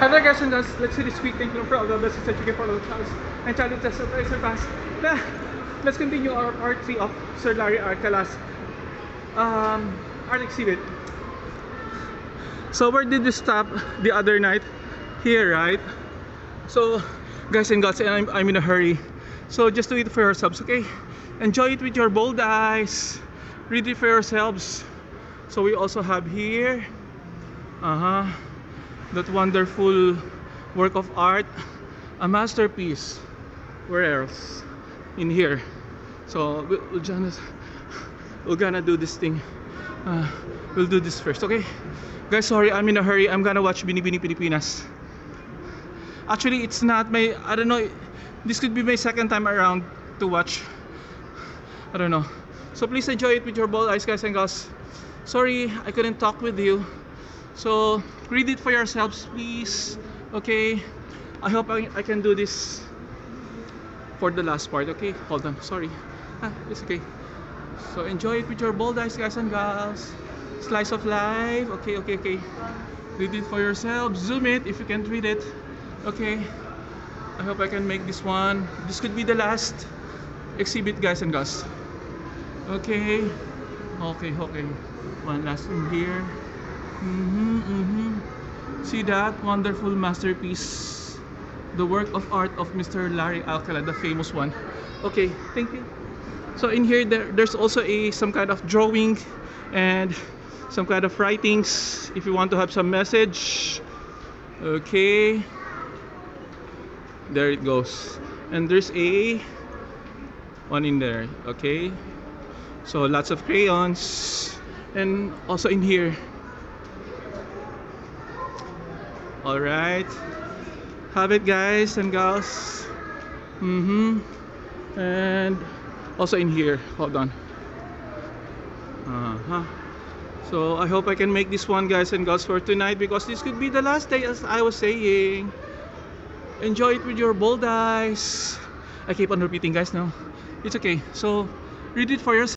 Hello guys and guys, let's see this quick thank you for all the blessings that you give for all the trials and challenges that I surpassed. Let's continue our part 3 of Sir Larry Alcala's art exhibit. So where did we stop the other night? Here, right? So guys and girls, and I'm in a hurry. So just do it for yourselves, okay? Enjoy it with your bold eyes. Read it for yourselves. So we also have here that wonderful work of art, a masterpiece. Where else? In here. So we're gonna do this thing. We'll do this first, okay? Guys, sorry, I'm in a hurry. I'm gonna watch Binibini Pilipinas. Actually, it's not my, I don't know, this could be my second time around to watch. I don't know. So please enjoy it with your bold eyes, guys and girls. Sorry, I couldn't talk with you. So read it for yourselves, please. Okay, I hope I can do this for the last part. Okay, hold on, sorry. It's okay. So enjoy it with your bold eyes, guys and girls. Slice of life. Okay. Read it for yourselves. Zoom it if you can't read it. Okay, I hope I can make this one. This could be the last exhibit, guys and girls. Okay. One last thing here. See that wonderful masterpiece, the work of art of Mr. Larry Alcala, the famous one. Okay, thank you. So in here there's also some kind of drawing and some kind of writings if you want to have some message. Okay, there it goes. And there's a one in there. Okay, so lots of crayons. And also in here. Alright, have it, guys and gals. And also in here, hold on. So I hope I can make this one, guys and gals, for tonight, because this could be the last day, as I was saying. Enjoy it with your bold eyes. I keep on repeating, guys, now. It's okay. So read it for yourself.